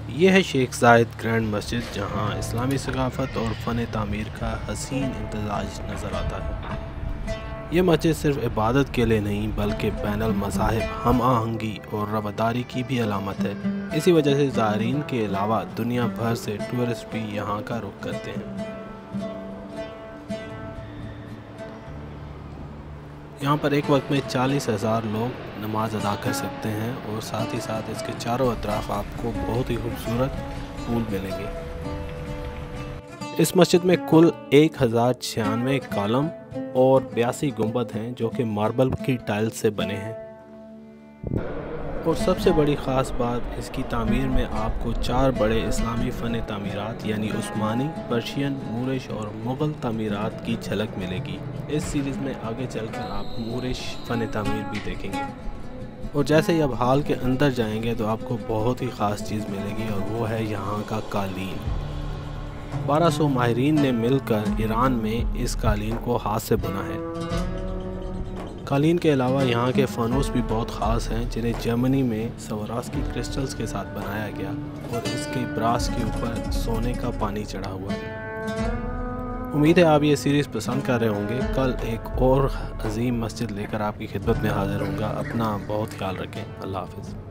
ये है शेख जायद ग्रैंड मस्जिद, जहाँ इस्लामी सकाफ़त और फ़न तामीर का हसीन इम्तज़ाज नज़र आता है। ये मस्जिद सिर्फ इबादत के लिए नहीं बल्कि बैनुल मज़ाहिब हम आहंगी और रवादारी की भी अलामत है। इसी वजह से ज़ायरीन के अलावा दुनिया भर से टूरिस्ट भी यहाँ का रुख करते हैं। यहाँ पर एक वक्त में 40,000 लोग नमाज अदा कर सकते हैं और साथ ही साथ इसके चारों अतराफ आपको बहुत ही खूबसूरत फूल मिलेंगे। इस मस्जिद में कुल 1096 कॉलम और 82 गुंबद हैं जो कि मार्बल की टाइल्स से बने हैं। और सबसे बड़ी ख़ास बात, इसकी तामीर में आपको 4 बड़े इस्लामी फ़न तामीरात यानी उस्मानी, पर्शियन, मूरिश और मुग़ल तामीरात की झलक मिलेगी। इस सीरीज़ में आगे चलकर आप मूरिश फ़न तामीर भी देखेंगे। और जैसे ही आप हाल के अंदर जाएंगे तो आपको बहुत ही ख़ास चीज़ मिलेगी और वो है यहाँ का कालीन। 1200 माहिरीन ने मिलकर ईरान में इस कालीन को हाथ से बुना है। कालीन के अलावा यहाँ के फ़ानूस भी बहुत ख़ास हैं, जिन्हें जर्मनी में स्वरास्की क्रिस्टल्स के साथ बनाया गया और इसके ब्रास के ऊपर सोने का पानी चढ़ा हुआ है। उम्मीद है आप ये सीरीज़ पसंद कर रहे होंगे। कल एक और अजीम मस्जिद लेकर आपकी खिदमत में हाज़िर होऊंगा। अपना बहुत ख्याल रखें। अल्लाह हाफ़िज़।